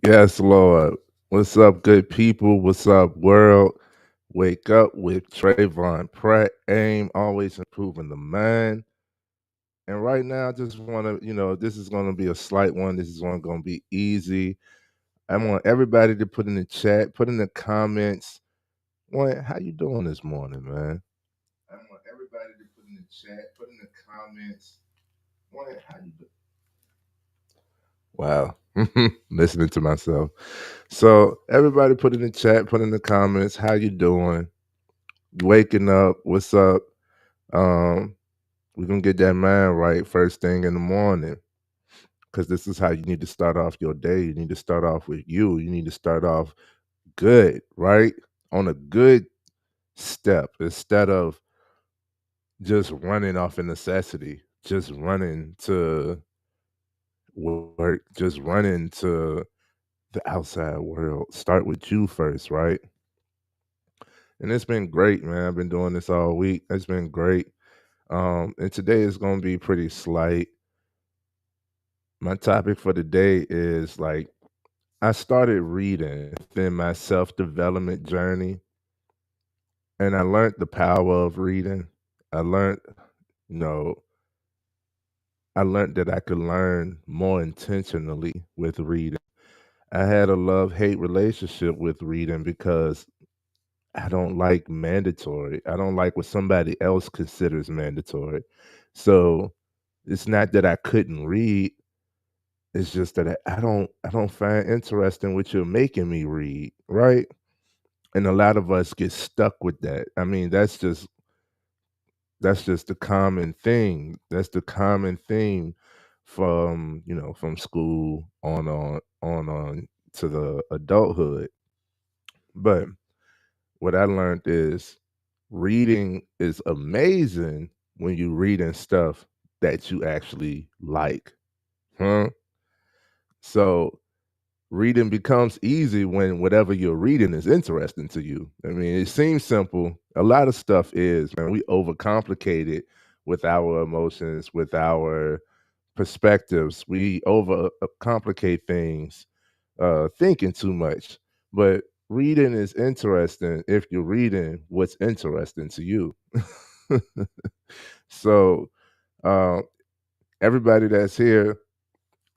Yes, Lord. What's up, good people? What's up, world? Wake up with Trayvon Pratt. Aim, always improving the mind. And right now, I just want to, this is going to be a slight one. This is one going to be easy. I want everybody to put in the chat, put in the comments. How you doing this morning, man? I want everybody to put in the chat, put in the comments. How you doing? Wow. Listening to myself. So everybody put in the chat, put in the comments, how you doing? Waking up, what's up? Um, we're gonna get that mind right first thing in the morning. Cause this is how you need to start off your day. You need to start off with you. You need to start off good, right? On a good step instead of just running off a necessity, just running to work, just running to the outside world. Start with you first, right? And it's been great, man. I've been doing this all week. It's been great. And today is going to be pretty slight. My topic for the day is like I started reading within my self development journey, and I learned the power of reading. I learned, you know, I learned that I could learn more intentionally with reading. I had a love hate relationship with reading because I don't like mandatory. I don't like what somebody else considers mandatory. So it's not that I couldn't read. It's just that I don't find interesting what you're making me read, right? And a lot of us get stuck with that. I mean, that's just the common thing. That's the common theme from from school on to the adulthood. But what I learned is reading is amazing when you're reading stuff that you actually like. Huh? So reading becomes easy when whatever you're reading is interesting to you. I mean, it seems simple. A lot of stuff is, man. We overcomplicate it with our emotions, with our perspectives. We over complicate things, thinking too much. But reading is interesting if you're reading what's interesting to you. So, uh, everybody that's here,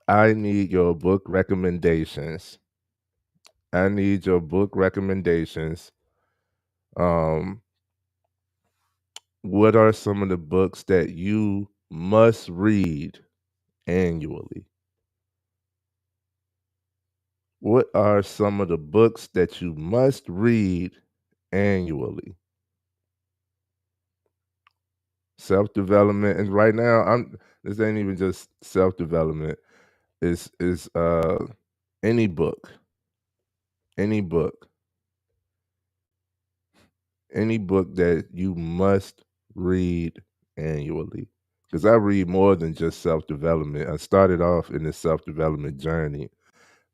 I need your book recommendations. I need your book recommendations. Um, what are some of the books that you must read annually? What are some of the books that you must read annually? Self-development, and right now this ain't even just self-development. It's any book, any book, any book that you must read annually. Because I read more than just self-development. I started off in the self-development journey,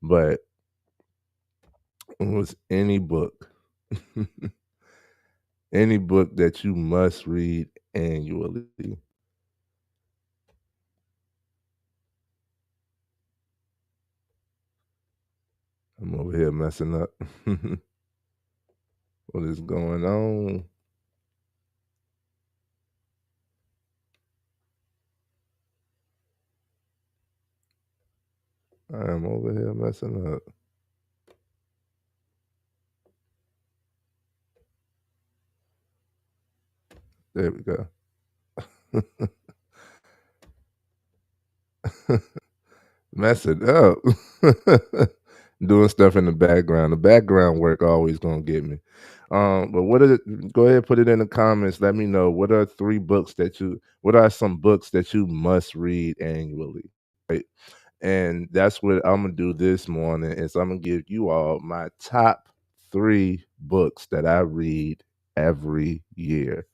but it was any book. Any book that you must read annually. I'm over here messing up. What is going on? I am over here messing up. There we go. Messing up. Doing stuff in the background. The background work always gonna get me. But what is it? Go ahead, put it in the comments. Let me know what are what are some books that you must read annually, right? And that's what I'm gonna do this morning. Is I'm gonna give you all my top 3 books that I read every year.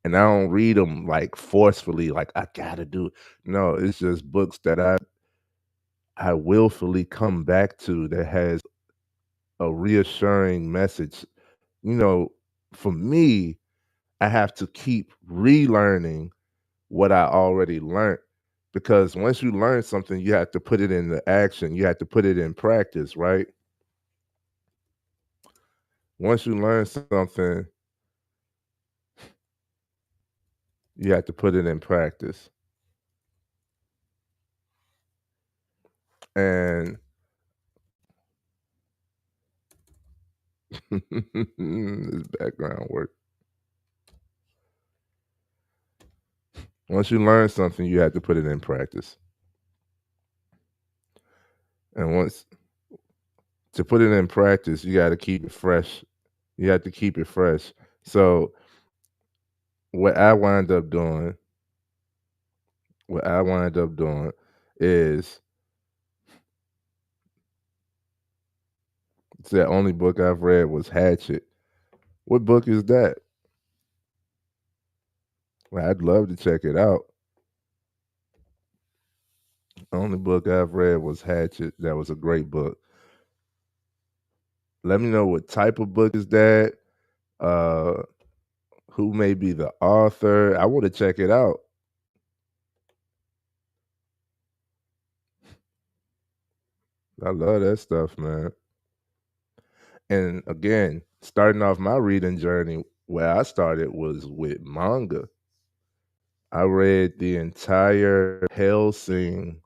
And I don't read them like forcefully, like I gotta do it. No, it's just books that I willfully come back to that has a reassuring message. You know, for me, I have to keep relearning what I already learned because once you learn something, you have to put it into action. You have to put it in practice, right? Once you learn something, you have to put it in practice. And this background work. Once you learn something, you have to put it in practice. And once to put it in practice, you got to keep it fresh. You have to keep it fresh. So what I wind up doing, what I wind up doing is the only book I've read was Hatchet. What book is that? Well, I'd love to check it out. The only book I've read was Hatchet. That was a great book. Let me know what type of book is that. Uh, who may be the author? I want to check it out. I love that stuff, man. And again, starting off my reading journey, where I started was with manga. I read the entire Hellsing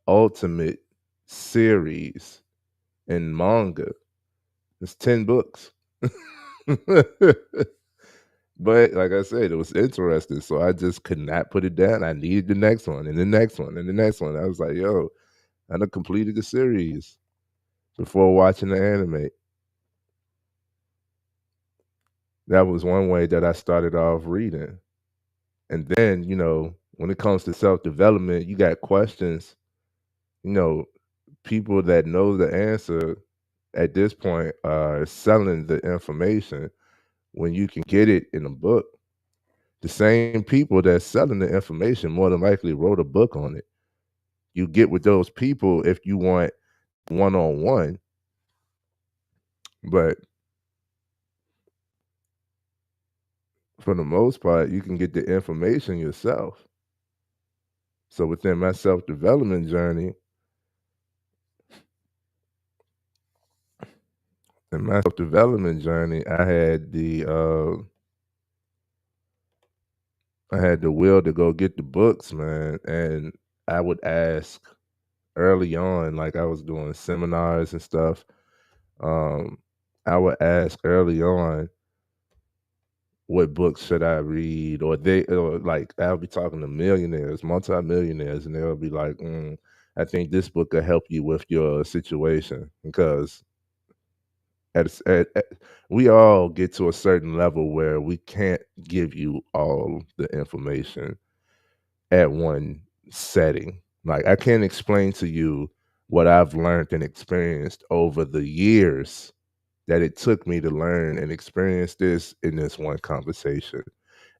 Ultimate series in manga. It's 10 books. But like I said, it was interesting. So I just could not put it down. I needed the next one and the next one and the next one. I was like, yo, I done completed the series before watching the anime. That was one way that I started off reading. And then, when it comes to self-development, you got questions, you know, people that know the answer at this point are selling the information when you can get it in a book. The same people that's selling the information more than likely wrote a book on it. You get with those people if you want one-on-one, but for the most part, you can get the information yourself. So within my self-development journey, I had the will to go get the books, man, and I would ask early on, like I was doing seminars and stuff. Um, I would ask early on, what books should I read, or like I'll be talking to millionaires, multimillionaires, and they'll be like, "I think this book will help you with your situation," because at, a s- at we all get to a certain level where we can't give you all the information at one setting. Like I can't explain to you what I've learned and experienced over the years that it took me to learn and experience this in this one conversation.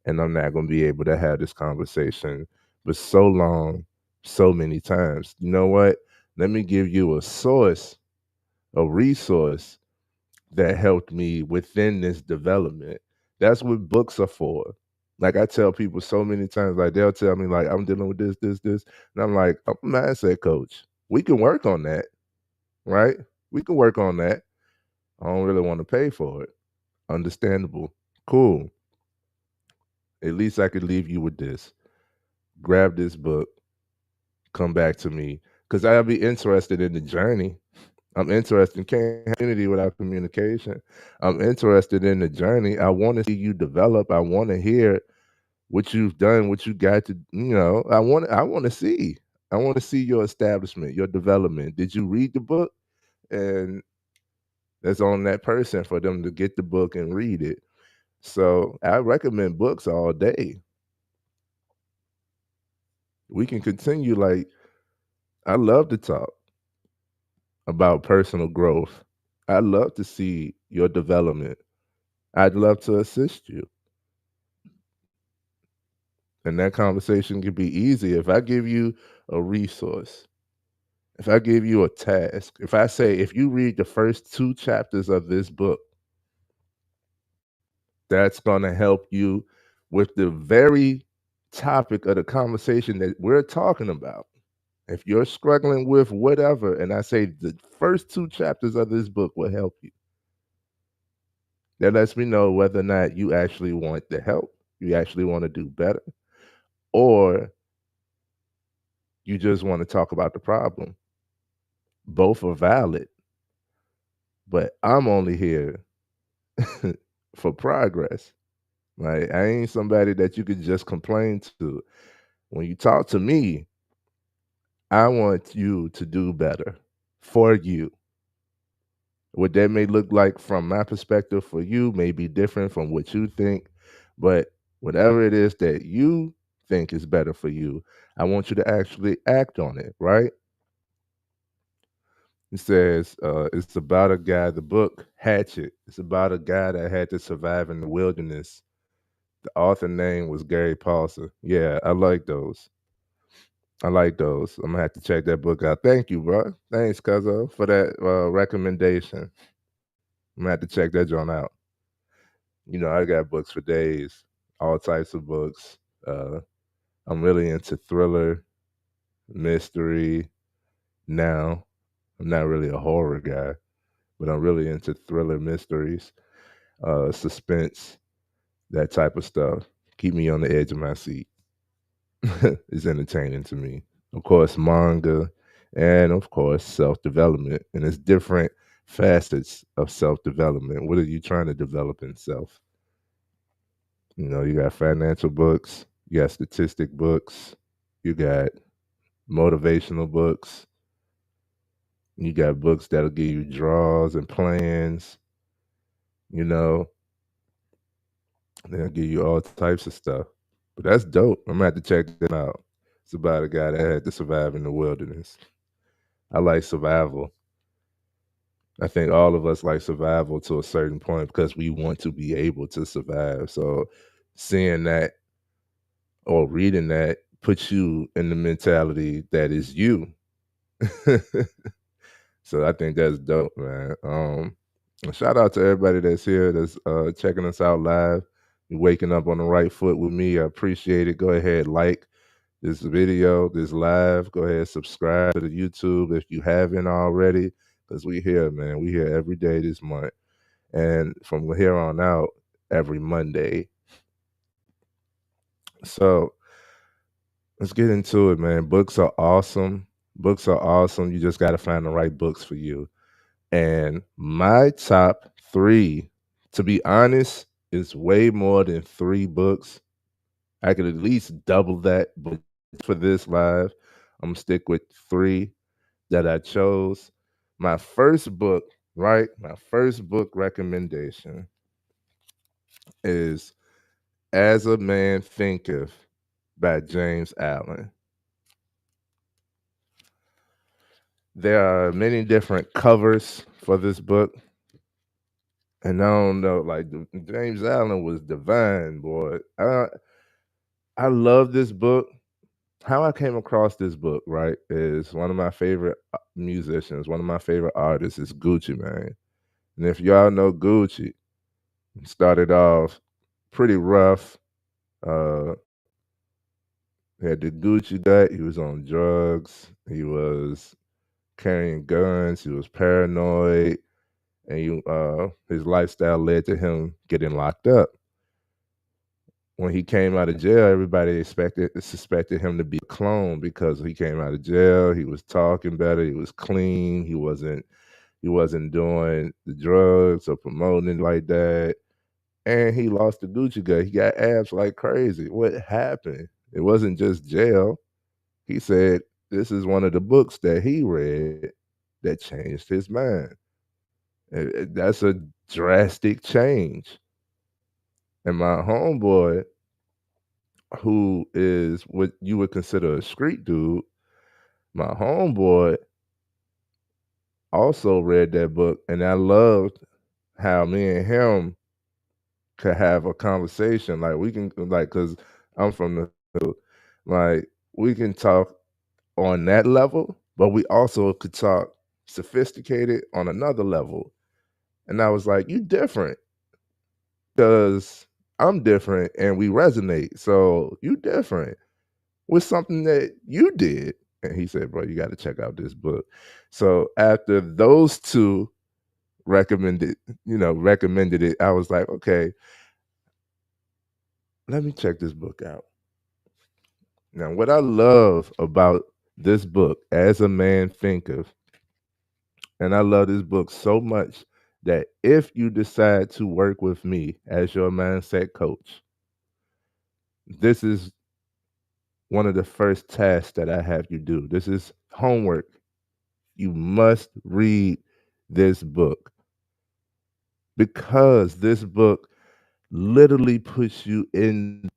And I'm not going to be able to have this conversation for so long, so many times. You know what? Let me give you a source, a resource that helped me within this development. That's what books are for. Like I tell people so many times, like they'll tell me, like, I'm dealing with this, and I'm like, I'm a mindset coach. We can work on that, right? We can work on that. I don't really want to pay for it. Understandable. Cool. At least I could leave you with this. Grab this book, come back to me, because I'll be interested in the journey. I'm interested. Can't have unity without communication. I'm interested in the journey. I want to see you develop. I want to hear what you've done, what you got to. I want to see. I want to see your establishment, your development. Did you read the book? And that's on that person for them to get the book and read it. So I recommend books all day. We can continue. Like I love to talk about personal growth. I love to see your development. I'd love to assist you. And that conversation can be easy if I give you a resource, if I give you a task, if I say, if you read the first 2 chapters of this book, that's going to help you with the very topic of the conversation that we're talking about, if you're struggling with whatever, and I say the first 2 chapters of this book will help you, that lets me know whether or not you actually want the help, you actually want to do better, or you just want to talk about the problem. Both are valid, but I'm only here for progress. Like, I ain't somebody that you could just complain to. When you talk to me, I want you to do better for you. What that may look like from my perspective for you may be different from what you think, but whatever it is that you think is better for you, I want you to actually act on it, right? It says it's about a guy, the book Hatchet. It's about a guy that had to survive in the wilderness. The author name was Gary Paulson. Yeah, I like those. I like those. I'm gonna have to check that book out. Thank you, bro. Thanks, Cuzzo, for that recommendation. I'm gonna have to check that joint out. You know, I got books for days, all types of books. Uh, I'm really into thriller, mystery now. I'm not really a horror guy, but I'm really into thriller mysteries, suspense, that type of stuff. Keep me on the edge of my seat. It's entertaining to me. Of course, manga, and of course, self development. And it's different facets of self development. What are you trying to develop in self? You know, you got financial books, you got statistic books, you got motivational books, you got books that'll give you draws and plans, you know, they'll give you all types of stuff. But that's dope. I'm gonna have to check that out. It's about a guy that had to survive in the wilderness. I like survival. I think all of us like survival to a certain point because we want to be able to survive. So seeing that or reading that puts you in the mentality that is you. So I think that's dope, man. Shout out to everybody that's here, that's checking us out live. You're waking up on the right foot with me. I appreciate it. Go ahead, like this video, this live. Go ahead, subscribe to the YouTube if you haven't already, because we here, man. We here every day this month, and from here on out, every Monday. So let's get into it, man. Books are awesome. Books are awesome. You just got to find the right books for you. And my top 3, to be honest, is way more than 3 books. I could at least double that, but for this live, I'm gonna stick with 3 that I chose. My first book, right? My first book recommendation is As a Man Thinketh by James Allen. There are many different covers for this book. And I don't know, like James Allen was divine, boy. I love this book. How I came across this book, right, is one of my favorite musicians, one of my favorite artists is Gucci Mane. And if y'all know Gucci, he started off pretty rough. Uh, he had the Gucci gut. He was on drugs. He was carrying guns. He was paranoid, and his lifestyle led to him getting locked up. When he came out of jail, everybody suspected him to be a clone because he came out of jail. He was talking better. He was clean. He wasn't doing the drugs or promoting it like that. And he lost the Gucci gut. He got abs like crazy. What happened? It wasn't just jail. He said this is one of the books that he read that changed his mind. That's a drastic change. And my homeboy, who is what you would consider a street dude, my homeboy also read that book, and I loved how me and him could have a conversation. Like we can, like, cause I'm from the hood, like we can talk on that level, but we also could talk sophisticated on another level. And I was like, you different, because I'm different and we resonate. So you different with something that you did. And he said, bro, you got to check out this book. So after those two recommended it, I was like, okay, let me check this book out. Now, what I love about this book, As a Man Thinketh, and I love this book so much that if you decide to work with me as your mindset coach, this is one of the first tasks that I have you do. This is homework. You must read this book because this book literally puts you in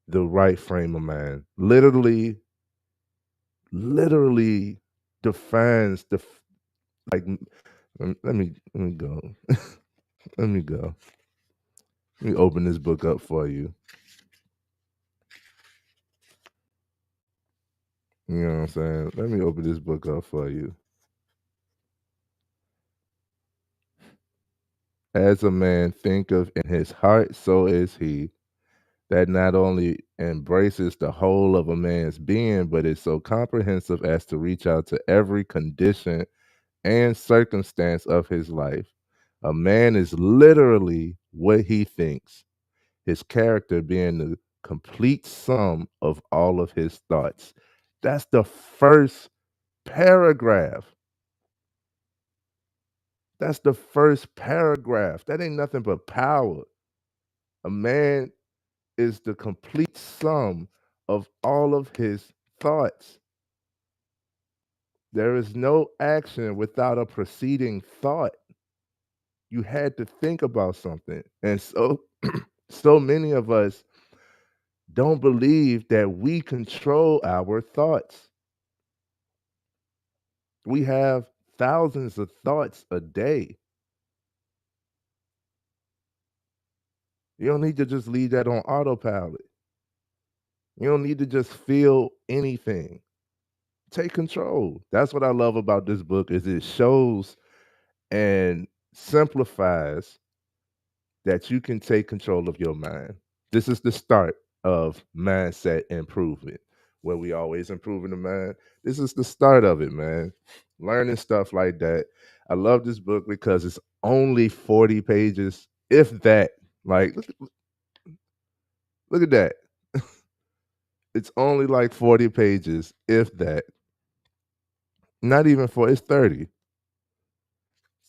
the right frame of mind. Literally defines like. Let me go. Let me go. Let me open this book up for you. You know what I'm saying? Let me open this book up for you. As a man thinketh in his heart, so is he. That not only embraces the whole of a man's being, but is so comprehensive as to reach out to every condition and circumstance of his life. A man is literally what he thinks, his character being the complete sum of all of his thoughts. That's the first paragraph. That's the first paragraph. That ain't nothing but power. A man is the complete sum of all of his thoughts. There is no action without a preceding thought. You had to think about something. And so so many of us don't believe that we control our thoughts. We have thousands of thoughts a day. You don't need to just leave that on autopilot. You don't need to just feel anything. Take control. That's what I love about this book is it shows and simplifies that you can take control of your mind. This is the start of mindset improvement, where we always improving the mind. This is the start of it, man. Learning stuff like that. I love this book because it's only 40 pages, if that. Like, look at that. It's only like 40 pages, if that. Not even it's 30. It's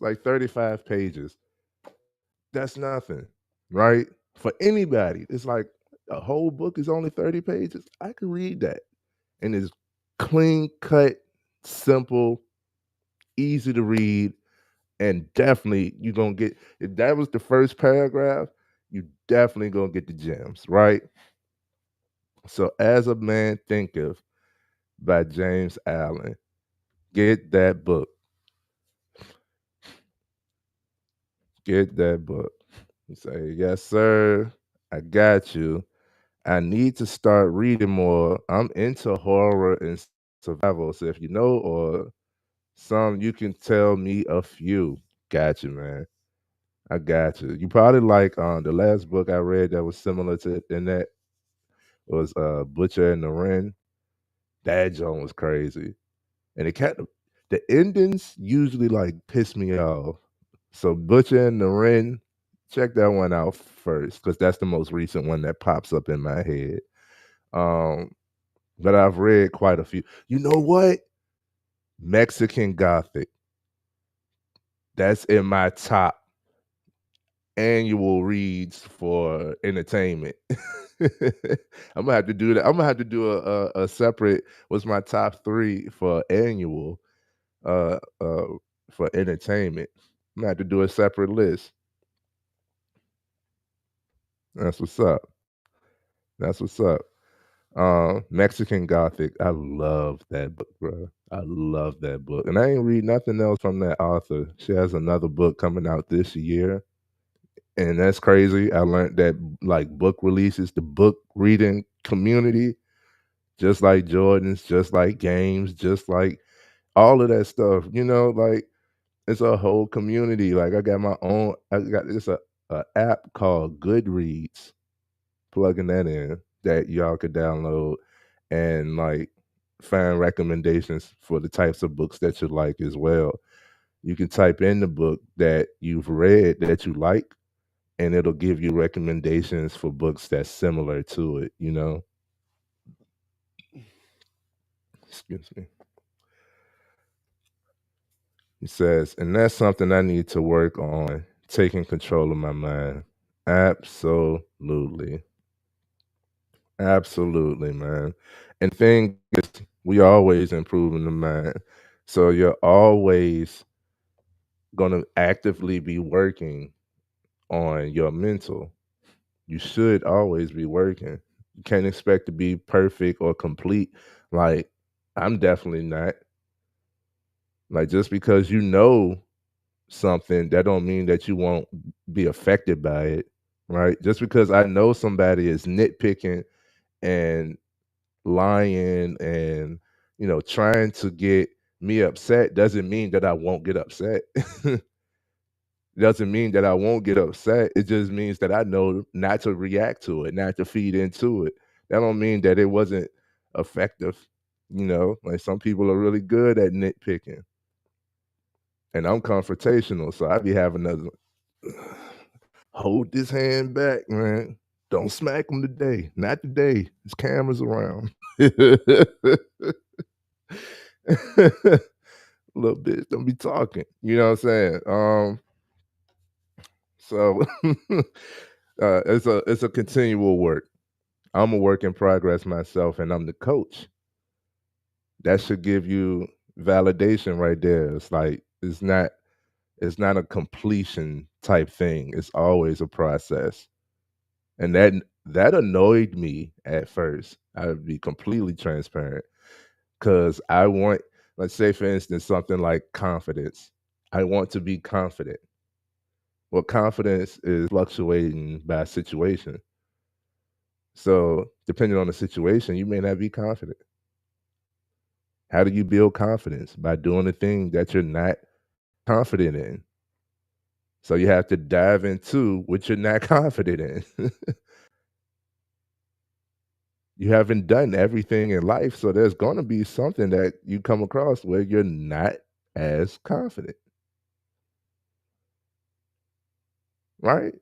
like 35 pages. That's nothing, right? For anybody, it's like a whole book is only 30 pages. I could read that. And it's clean cut, simple, easy to read, and definitely you're gonna get if that was the first paragraph, you definitely gonna get the gems, right? So As a Man Thinketh by James Allen. Get that book. Get that book. You say, yes, sir. I got you. I need to start reading more. I'm into horror and survival. So if you know or some, you can tell me a few. Got you, man. I got you. You probably like the last book I read that was similar to in that was Butcher and the Wren. That joint was crazy. And it kept the endings usually like piss me off. So Butcher and the Wren, check that one out first, because that's the most recent one that pops up in my head. But I've read quite a few. You know what? Mexican Gothic. That's in my top annual reads for entertainment. I'm gonna have to do that. I'm gonna have to do a separate. What's my top 3 for annual? Uh, uh, for entertainment. I'm gonna have to do a separate list. That's what's up. That's what's up. Mexican Gothic. I love that book, bro. I love that book. And I ain't read nothing else from that author. She has another book coming out this year. And that's crazy. I learned that like book releases, the book reading community, just like Jordan's, just like games, just like all of that stuff, like it's a whole community. Like I got my own, I got this a app called Goodreads. plugging that in that y'all could download and like find recommendations for the types of books that you like as well. You can type in the book that you've read that you like, and it'll give you recommendations for books that's similar to it, you know? Excuse me. He says, and that's something I need to work on, taking control of my mind. Absolutely. Absolutely, man. And thing is, we always improving the mind. So you're always gonna actively be working on your mental. You should always be working. You can't expect to be perfect or complete. Like, I'm definitely not. Like, just because you know something, that don't mean that you won't be affected by it, right? Just because I know somebody is nitpicking and lying and, trying to get me upset doesn't mean that I won't get upset. Doesn't mean that I won't get upset. It just means that I know not to react to it, not to feed into it. That don't mean that it wasn't effective. Like some people are really good at nitpicking, and I'm confrontational, so I be having to hold this hand back, man. Don't smack him today. Not today. There's cameras around. Little bitch, don't be talking. You know what I'm saying? So it's a continual work. I'm a work in progress myself, and I'm the coach. That should give you validation right there. It's like it's not a completion type thing. It's always a process. And that annoyed me at first. I would be completely transparent because I want, let's say for instance, something like confidence. I want to be confident. Well, confidence is fluctuating by situation. So depending on the situation, you may not be confident. How do you build confidence? By doing the thing that you're not confident in. So you have to dive into what you're not confident in. You haven't done everything in life, so there's going to be something that you come across where you're not as confident, right?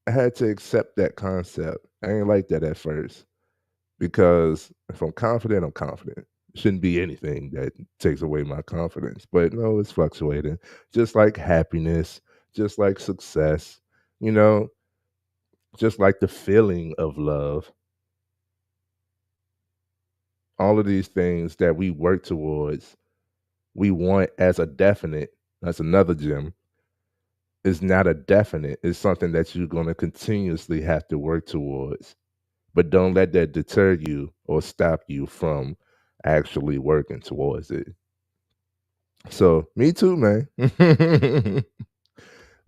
I had to accept that concept. I ain't like that at first because if I'm confident, I'm confident. Shouldn't be anything that takes away my confidence. But no, it's fluctuating. Just like happiness, just like success, you know, just like the feeling of love. All of these things that we work towards, we want as a definite. That's another gem. Is not a definite. It's something that you're going to continuously have to work towards. But don't let that deter you or stop you from actually working towards it. So, me too, man.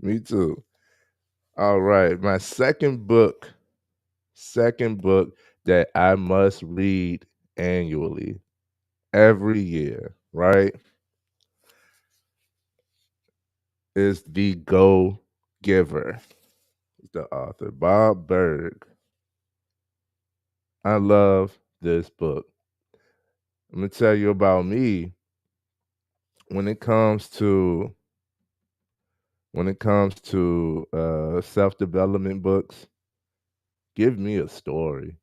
Me too. All right. My second book that I must read annually, every year, right, is The Go Giver. The author, Bob Burg. I love this book. I'm gonna tell you about me when it comes to self development books. Give me a story.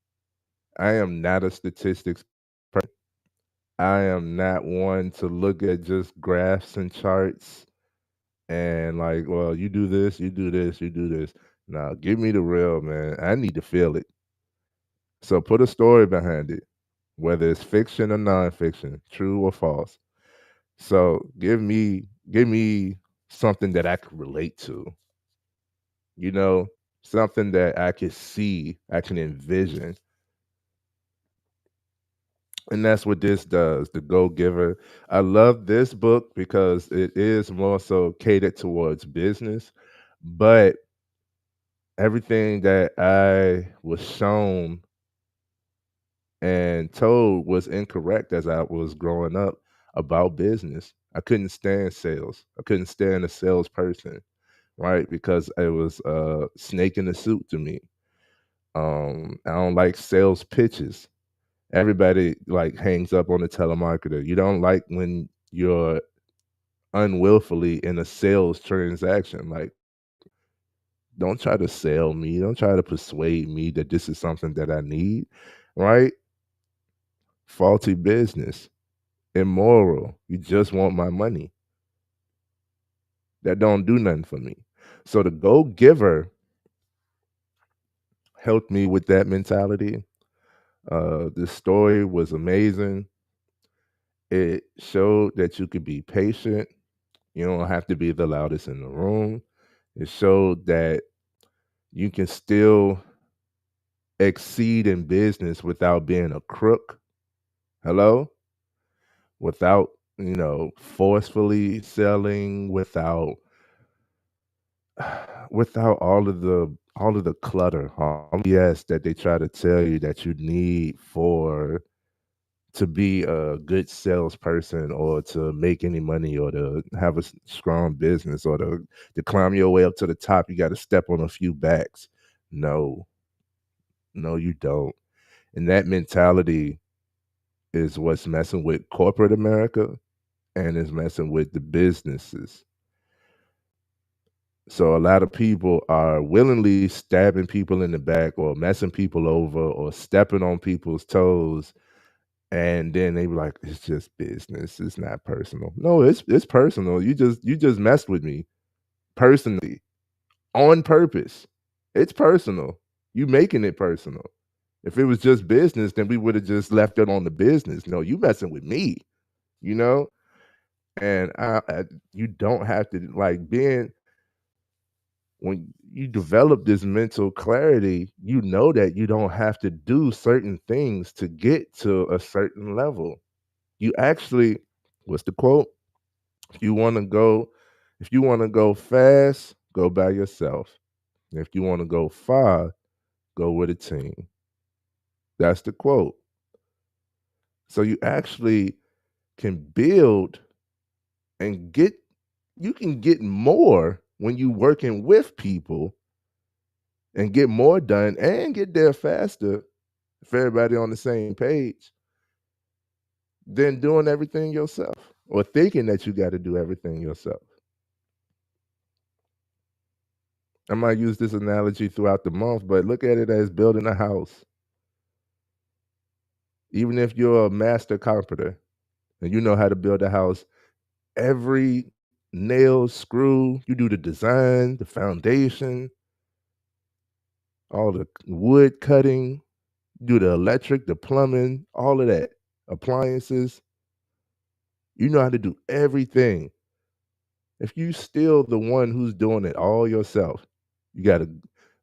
I am not a statistics person. I am not one to look at just graphs and charts and like, well, you do this, you do this, you do this. Now, give me the real, man. I need to feel it. So put a story behind it, whether it's fiction or nonfiction, true or false. So give me something that I could relate to, you know, something that I can see, I can envision. And that's what this does, The Go Giver. I love this book because it is more so catered towards business, but everything that I was shown and told was incorrect as I was growing up about business. I couldn't stand sales. I couldn't stand a salesperson, right? Because it was snake in the suit to me. I don't like sales pitches. Everybody like hangs up on the telemarketer. You don't like when you're unwillfully in a sales transaction. Like, don't try to sell me. Don't try to persuade me that this is something that I need, right? Faulty business, immoral. You just want my money. That don't do nothing for me. So the go giver helped me with that mentality. The story was amazing. It showed that you could be patient. You don't have to be the loudest in the room. It showed that you can still exceed in business without being a crook. Hello? Without, forcefully selling, without without all of the clutter, all the BS that they try to tell you that you need for to be a good salesperson or to make any money or to have a strong business or to climb your way up to the top, you got to step on a few backs. No, no, you don't. And that mentality is what's messing with corporate America and is messing with the businesses. So a lot of people are willingly stabbing people in the back or messing people over or stepping on people's toes. And then they be like, it's just business. It's not personal. No, it's personal. You just messed with me personally on purpose. It's personal. You making it personal. If it was just business, then we would have just left it on the business. No, you messing with me, you know? And you don't have to like being when you develop this mental clarity, you know that you don't have to do certain things to get to a certain level. You actually, what's the quote? If you want to go, if you want to go fast, go by yourself. If you want to go far, go with a team. That's the quote. So you actually can build and get you can get more when you working with people and get more done and get there faster if everybody on the same page than doing everything yourself or thinking that you got to do everything yourself. I might use this analogy throughout the month, but look at it as building a house. Even if you're a master carpenter and you know how to build a house, every nail, screw, you do the design, the foundation, all the wood cutting, do the electric, the plumbing, all of that, appliances. You know how to do everything. If you still the one who's doing it all yourself, you got to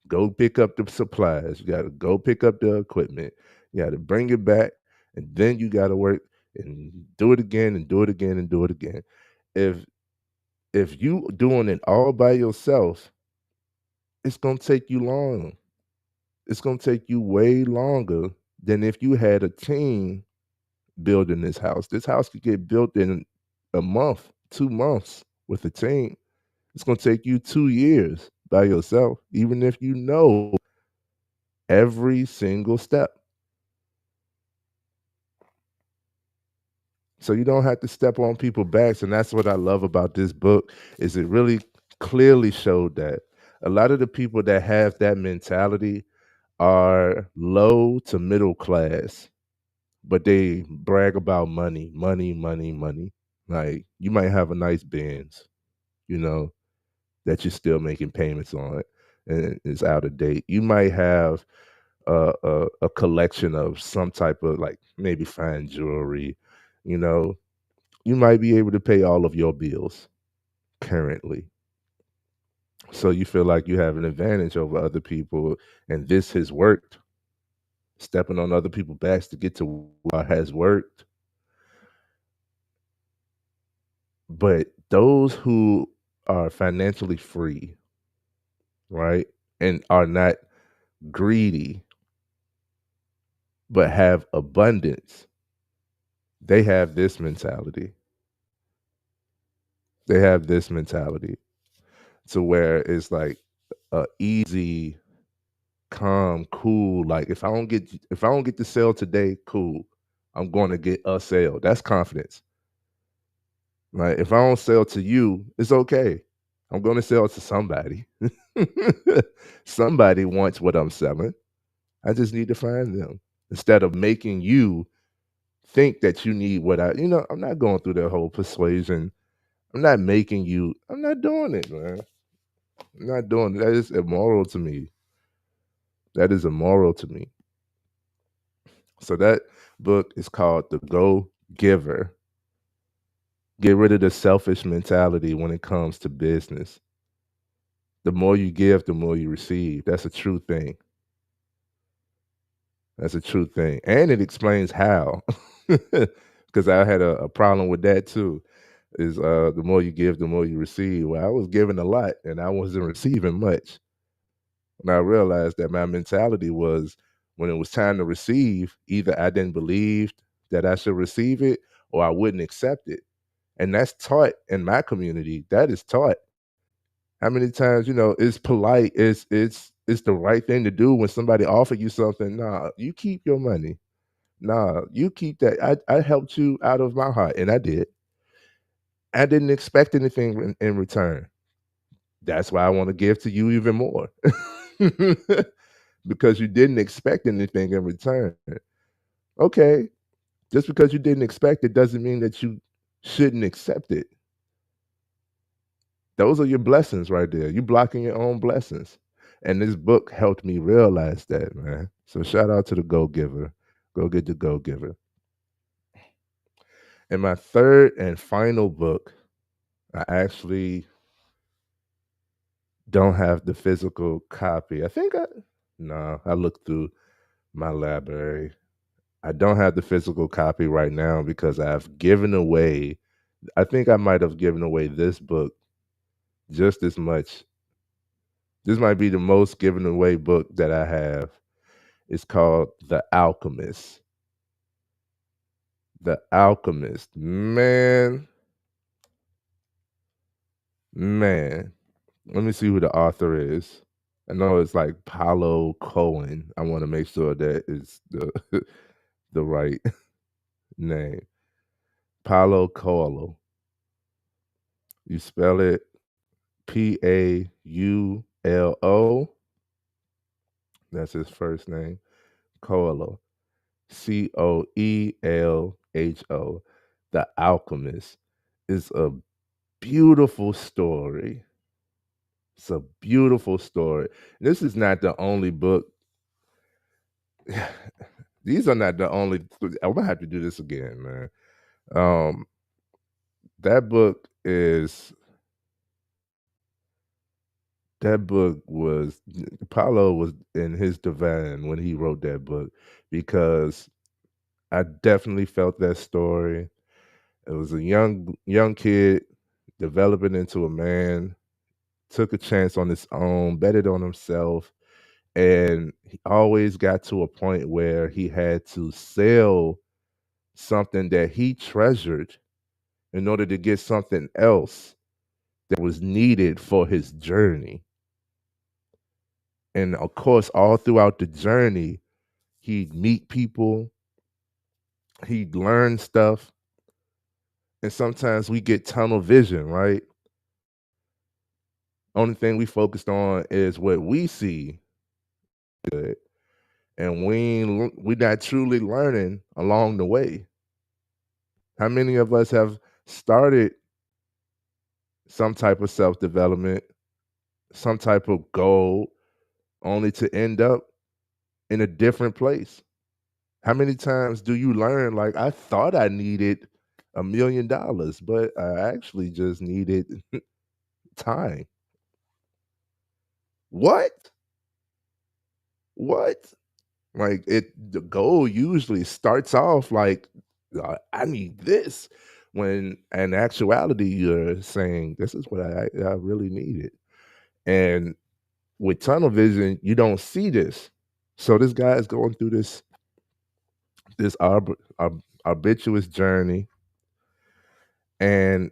go pick up the supplies. You got to go pick up the equipment. You got to bring it back, and then you got to work and do it again and do it again and do it again. If if you doing it all by yourself, it's gonna take you long. It's gonna take you way longer than if you had a team building this house. This house could get built in a month, 2 months with a team. It's gonna take you 2 years by yourself, even if you know every single step. So you don't have to step on people's backs, and that's what I love about this book is it really clearly showed that a lot of the people that have that mentality are low to middle class, but they brag about money, money, money, money. Like you might have a nice Benz, you know, that you're still making payments on, and it's out of date. You might have a collection of some type of like maybe fine jewelry, you know. You might be able to pay all of your bills currently. So you feel like you have an advantage over other people, and this has worked. Stepping on other people's backs to get to what has worked. But those who are financially free, right, and are not greedy, but have abundance, they have this mentality. They have this mentality to where it's like a easy calm, cool. Like if I don't get the sale today, cool. I'm going to get a sale. That's confidence. Like if I don't sell to you, it's okay. I'm going to sell to somebody. Somebody wants what I'm selling. I just need to find them instead of making you think that you need what I'm not going through that whole persuasion. I'm not making you, I'm not doing it, man. I'm not doing it. That is immoral to me. That is immoral to me. So that book is called The Go Giver. Get rid of the selfish mentality when it comes to business. The more you give, the more you receive. That's a true thing. That's a true thing. And it explains how. Because I had a problem with that too. Is the more you give, the more you receive. Well, I was giving a lot and I wasn't receiving much. And I realized that my mentality was when it was time to receive, either I didn't believe that I should receive it or I wouldn't accept it. And that's taught in my community. That is taught. How many times, it's polite, it's the right thing to do when somebody offer you something. Nah, you keep your money. Nah, you keep that. I helped you out of my heart, and I did. I didn't expect anything in return. That's why I want to give to you even more. Because you didn't expect anything in return. Okay, just because you didn't expect it doesn't mean that you shouldn't accept it. Those are your blessings right there. You blocking your own blessings. And this book helped me realize that, man. So shout out to the Go Giver. Go get the Go Giver. And my third and final book, I actually don't have the physical copy. I looked through my library. I don't have the physical copy right now because I've given away, I think I might have given away this book just as much. This might be the most given away book that I have. It's called The Alchemist. The Alchemist. Man. Let me see who the author is. I know it's like Paulo Cohen. I want to make sure that is the the right name. Paulo Coelho. You spell it Paulo. That's his first name. Coelho. Coelho. The Alchemist is a beautiful story. It's a beautiful story. This is not the only book. These are not the only. I'm gonna have to do this again, man. Um, that book is. That book was Paulo was in his divan when he wrote that book because I definitely felt that story. It was a young kid developing into a man, took a chance on his own, betted on himself, and he always got to a point where he had to sell something that he treasured in order to get something else that was needed for his journey. And of course, all throughout the journey, he'd meet people, he'd learn stuff, and sometimes we get tunnel vision, right? Only thing we focused on is what we see good, and we not truly learning along the way. How many of us have started some type of self development, some type of goal, only to end up in a different place? How many times do you learn, like, I thought I needed $1,000,000, but I actually just needed time? What? What? Like the goal usually starts off like, I need this, when in actuality you're saying this is what I really needed. And with tunnel vision, you don't see this. So this guy is going through this arbitrous journey, and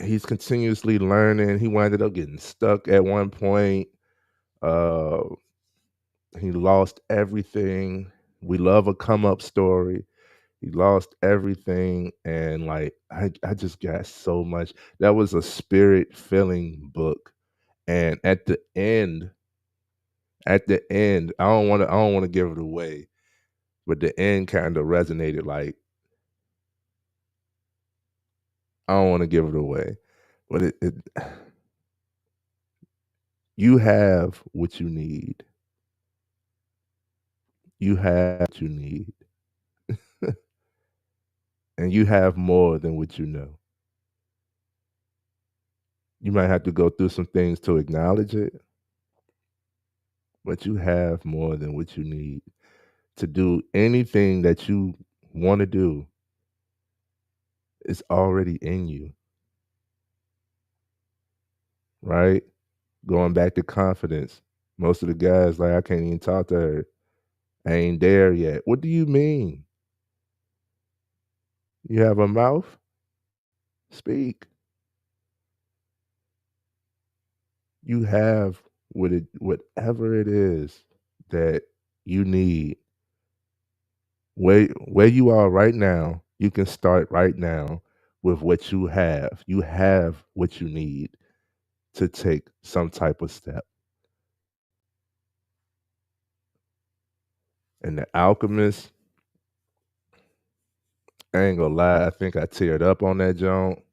he's continuously learning. He winded up getting stuck at one point. Uh, He lost everything. We love a come up story. He lost everything, and like I just got so much. That was a spirit filling book. And at the end, I don't wanna give it away, but the end kinda resonated, like, I don't wanna give it away, but it you have what you need. You have what you need, and you have more than what you know. You might have to go through some things to acknowledge it, but you have more than what you need to do anything that you wanna do. It's already in you, right? Going back to confidence. Most of the guys like, "I can't even talk to her. I ain't there yet." What do you mean? You have a mouth? Speak. You have whatever it is that you need. Where you are right now, you can start right now with what you have. You have what you need to take some type of step. And The Alchemist, I ain't gonna lie, I think I teared up on that joint.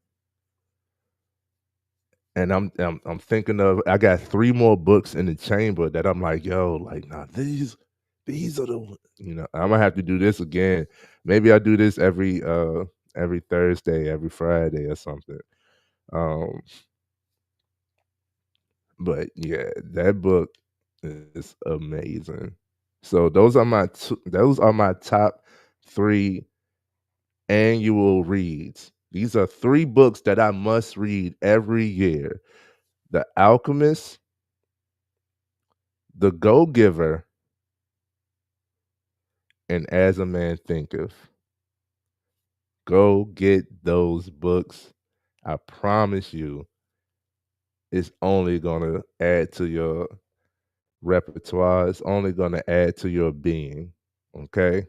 And I'm thinking of I got 3 more books in the chamber that I'm like, "Yo, like, nah, these are the one," Imma have to do this again. Maybe I do this every Thursday, every Friday or something. Um, but yeah, that book is amazing. So those are my top 3 annual reads. These are 3 books that I must read every year. The Alchemist, The Go-Giver, and As a Man Thinketh. Go get those books. I promise you, it's only gonna add to your repertoire. It's only gonna add to your being. Okay.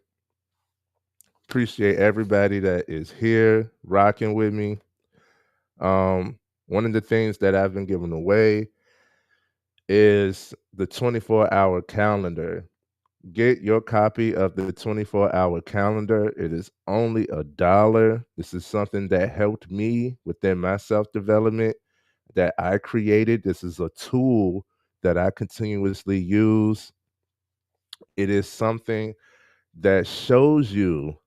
Appreciate everybody that is here rocking with me. One of the things that I've been giving away is the 24-hour calendar. Get your copy of the 24-hour calendar. It is only $1. This is something that helped me within my self-development that I created. This is a tool that I continuously use. It is something that shows you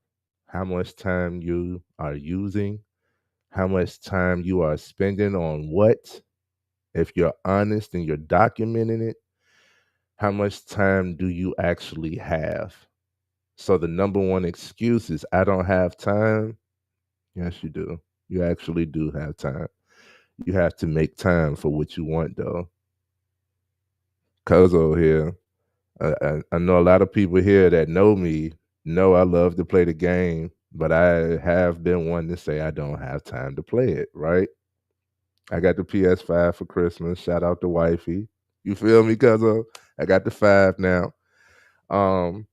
how much time you are using, how much time you are spending on what. If you're honest and you're documenting it, how much time do you actually have? So the number one excuse is I don't have time. Yes, you do. You actually do have time. You have to make time for what you want, though. Cuzzo here. I know a lot of people here that know me know I love to play the game, but I have been one to say I don't have time to play it, right? I got the PS5 for Christmas. Shout out to wifey. You feel me, Cuzzo? I got the 5 now. Um,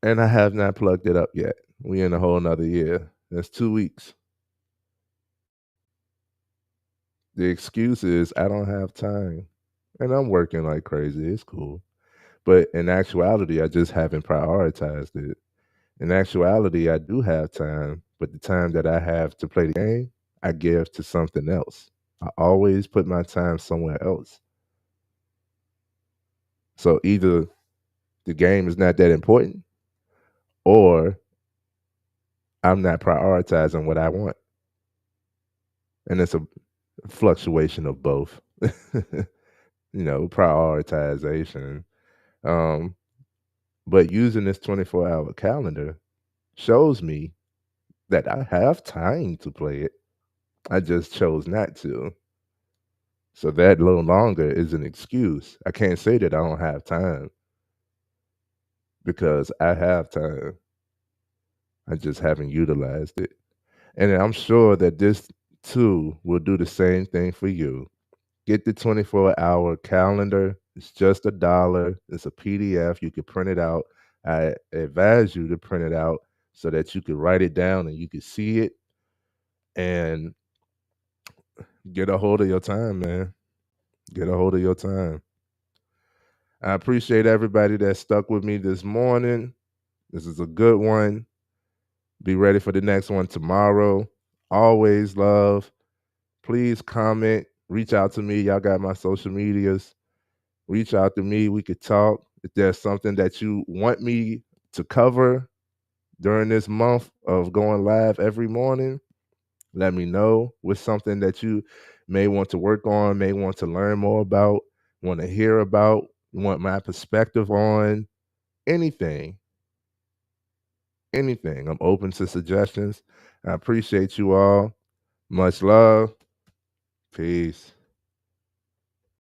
and I have not plugged it up yet. We in a whole nother year. That's 2 weeks. The excuse is I don't have time. And I'm working like crazy. It's cool. But in actuality, I just haven't prioritized it. In actuality, I do have time, but the time that I have to play the game, I give to something else. I always put my time somewhere else. So either the game is not that important or I'm not prioritizing what I want. And it's a fluctuation of both. Prioritization. Um, but using this 24-hour calendar shows me that I have time to play it. I just chose not to. So that no longer is an excuse. I can't say that I don't have time because I have time. I just haven't utilized it. And I'm sure that this too will do the same thing for you. Get the 24-hour calendar. It's just $1. It's a PDF. You can print it out. I advise you to print it out so that you can write it down and you can see it and get a hold of your time, man. Get a hold of your time. I appreciate everybody that stuck with me this morning. This is a good one. Be ready for the next one tomorrow. Always love. Please comment. Reach out to me. Y'all got my social medias. Reach out to me. We could talk. If there's something that you want me to cover during this month of going live every morning, let me know. With something that you may want to work on, may want to learn more about, want to hear about, want my perspective on, anything. Anything. I'm open to suggestions. I appreciate you all. Much love. Peace.